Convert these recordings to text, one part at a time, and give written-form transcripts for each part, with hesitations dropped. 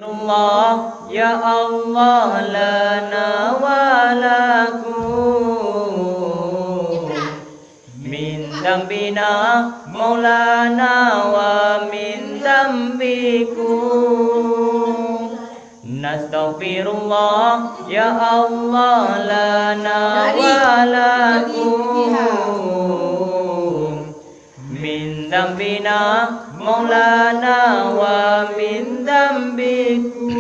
Allah ya Allah lana wa lakum min dambina maulana wa min dambikum nastaghfirullah ya Allah lana wa lakum min dambina maulana wa min dambikum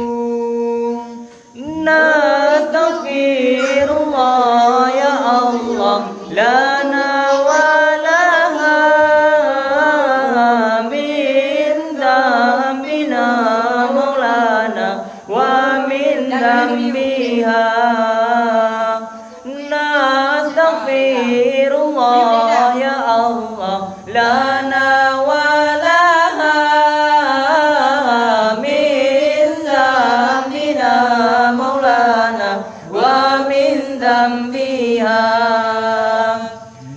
nastaghfirullah ya Allah lana wa laha min dambina maulana wa min dambiha nastaghfirullah ya Allah lana wa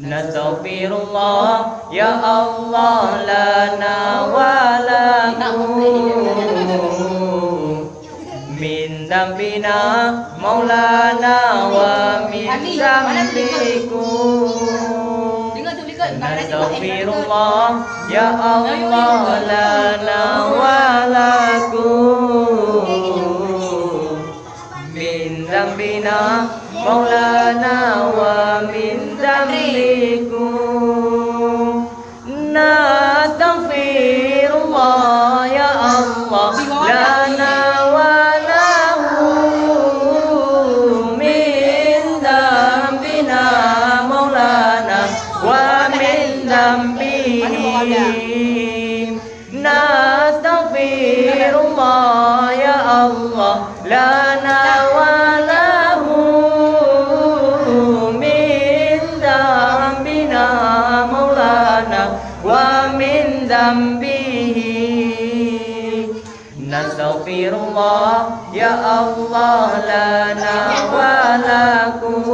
nastaghfirullah ya Allah lana wa lakum min dambina maulana wa min dambikum nastaghfirullah ya Allah lana wa lakum min dambina maulana wa min dambikum nastaghfirullah ya Allah lana wa lahu min dambina maulana wa min dambihi nastaghfirullah ya Allah lana wa nastaghfirullah ya Allah lana wa lakum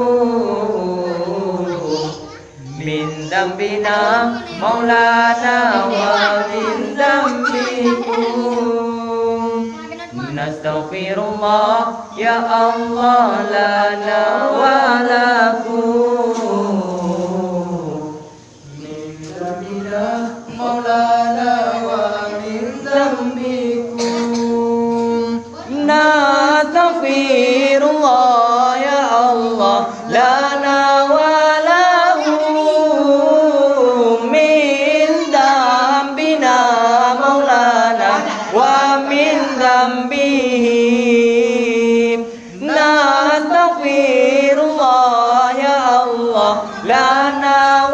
min dambina maulana wa min dambikum nastaghfirullah ya Allah lana wa lakum min dambina maulana wa min dambikum nastaghfirullah ya Allah lana wa lahum min dambina maulana wa min dambihim nastaghfirullah ya Allah lana wa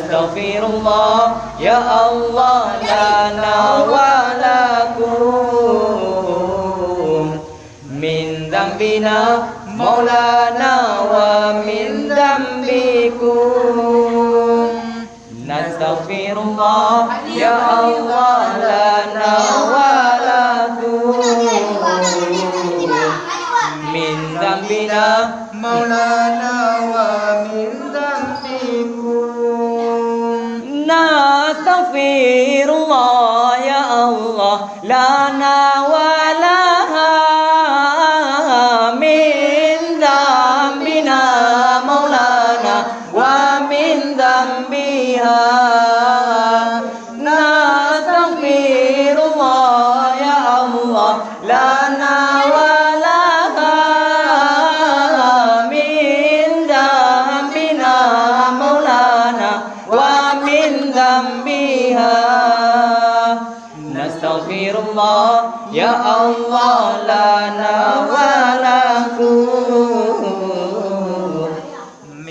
nastaghfirullah ya Allah lana wa lakum min dambina maulana wa min dambikum nastaghfirullah ya Allah lana wa lakum min dambina maulana wa min nastaghfirullah ya Allah lana wa laha min dambina maulana wa min dambiha nastaghfirullah ya Allah lana wa laha min dambina maulana wa min dambiha nastaghfirullah ya Allah lana wa lakum